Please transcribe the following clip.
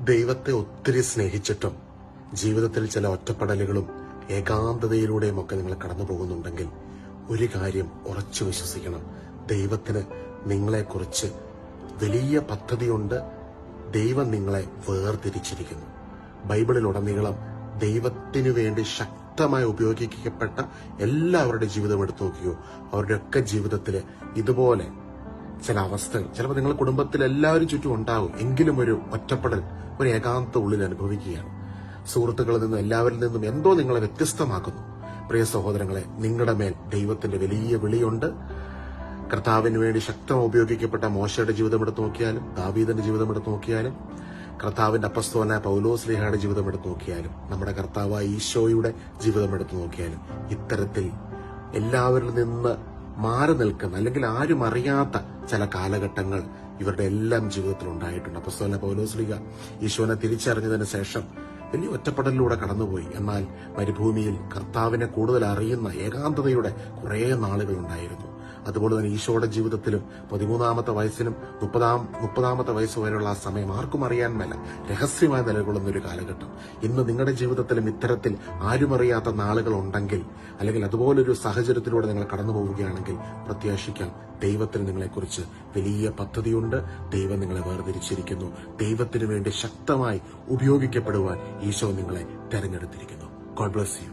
ദൈവത്തെ ഒത്തിരി സ്നേഹിച്ചിട്ടും ജീവിതത്തിൽ ചില ഒറ്റപ്പെടലുകളും ഏകാന്തതയിലൂടെയും ഒക്കെ നിങ്ങൾ കടന്നു പോകുന്നുണ്ടെങ്കിൽ ഒരു കാര്യം ഉറച്ചു വിശ്വസിക്കണം. ദൈവത്തിന് നിങ്ങളെക്കുറിച്ച് വലിയ പദ്ധതിയുണ്ട്. ദൈവം നിങ്ങളെ വേർതിരിച്ചിരിക്കുന്നു. ബൈബിളിലുടനീളം ദൈവത്തിനു വേണ്ടി ശക്തമായി ഉപയോഗിക്കപ്പെട്ട എല്ലാവരുടെ ജീവിതം എടുത്തു നോക്കിയോ, അവരുടെയൊക്കെ ജീവിതത്തിൽ ഇതുപോലെ ചില അവസ്ഥകൾ ചിലപ്പോൾ നിങ്ങളുടെ കുടുംബത്തിൽ എല്ലാവരും ചുറ്റും ഉണ്ടാകും. എങ്കിലും ഒരു ഒറ്റപ്പെടൽ, ഒരു ഏകാന്ത ഉള്ളിൽ അനുഭവിക്കുകയാണ്. സുഹൃത്തുക്കളിൽ നിന്നും എല്ലാവരിൽ നിന്നും എന്തോ നിങ്ങളെ വ്യത്യസ്തമാക്കുന്നു. പ്രിയ സഹോദരങ്ങളെ, നിങ്ങളുടെ മേൽ ദൈവത്തിന്റെ വലിയ വിളിയുണ്ട്. കർത്താവിന് വേണ്ടി ശക്തമായി ഉപയോഗിക്കപ്പെട്ട മോശയുടെ ജീവിതം എടുത്തു നോക്കിയാലും, ദാവീദിന്റെ ജീവിതം എടുത്തു നോക്കിയാലും, കർത്താവിന്റെ അപ്പസ്തോലനായ പൗലോസ്ലീഹയുടെ ജീവിതം എടുത്തു നോക്കിയാലും, നമ്മുടെ കർത്താവായ ഈശോയുടെ ജീവിതം എടുത്തു നോക്കിയാലും, ഇത്തരത്തിൽ എല്ലാവരിൽ നിന്ന് മാറി നിൽക്കുന്ന അല്ലെങ്കിൽ ആരും അറിയാത്ത ചില കാലഘട്ടങ്ങൾ ഇവരുടെ എല്ലാം ജീവിതത്തിൽ ഉണ്ടായിട്ടുണ്ട്. അപ്പസ്തോലനായ പൗലോസ്ലീഹ ഈശോനെ തിരിച്ചറിഞ്ഞതിന് ശേഷം വലിയ ഒറ്റപ്പെടലിലൂടെ കടന്നുപോയി. എന്നാൽ മരുഭൂമിയിൽ കർത്താവിനെ കൂടുതൽ അറിയുന്ന ഏകാന്തതയുടെ കുറെ നാളുകൾ ഉണ്ടായിരുന്നു. അതുപോലെ തന്നെ ഈശോയുടെ ജീവിതത്തിലും 13-ാമത്തെ വയസ്സിനും 30-ാമത്തെ വയസ്സ് വരെയുള്ള ആ സമയം ആർക്കും അറിയാൻ മേല രഹസ്യമായി നിലകൊള്ളുന്ന ഒരു കാലഘട്ടം. ഇന്ന് നിങ്ങളുടെ ജീവിതത്തിലും ഇത്തരത്തിൽ ആരും അറിയാത്ത നാളുകൾ ഉണ്ടെങ്കിൽ, അല്ലെങ്കിൽ അതുപോലൊരു സാഹചര്യത്തിലൂടെ നിങ്ങൾ കടന്നു പോവുകയാണെങ്കിൽ പ്രത്യാശിക്കാം, ദൈവത്തിന് നിങ്ങളെക്കുറിച്ച് വലിയ പദ്ധതിയുണ്ട്. ദൈവം നിങ്ങളെ വേർതിരിച്ചിരിക്കുന്നു. ദൈവത്തിന് വേണ്ടി ശക്തമായി ഉപയോഗിക്കപ്പെടുവാൻ ഈശോ നിങ്ങളെ തെരഞ്ഞെടുത്തിരിക്കുന്നു. God bless you.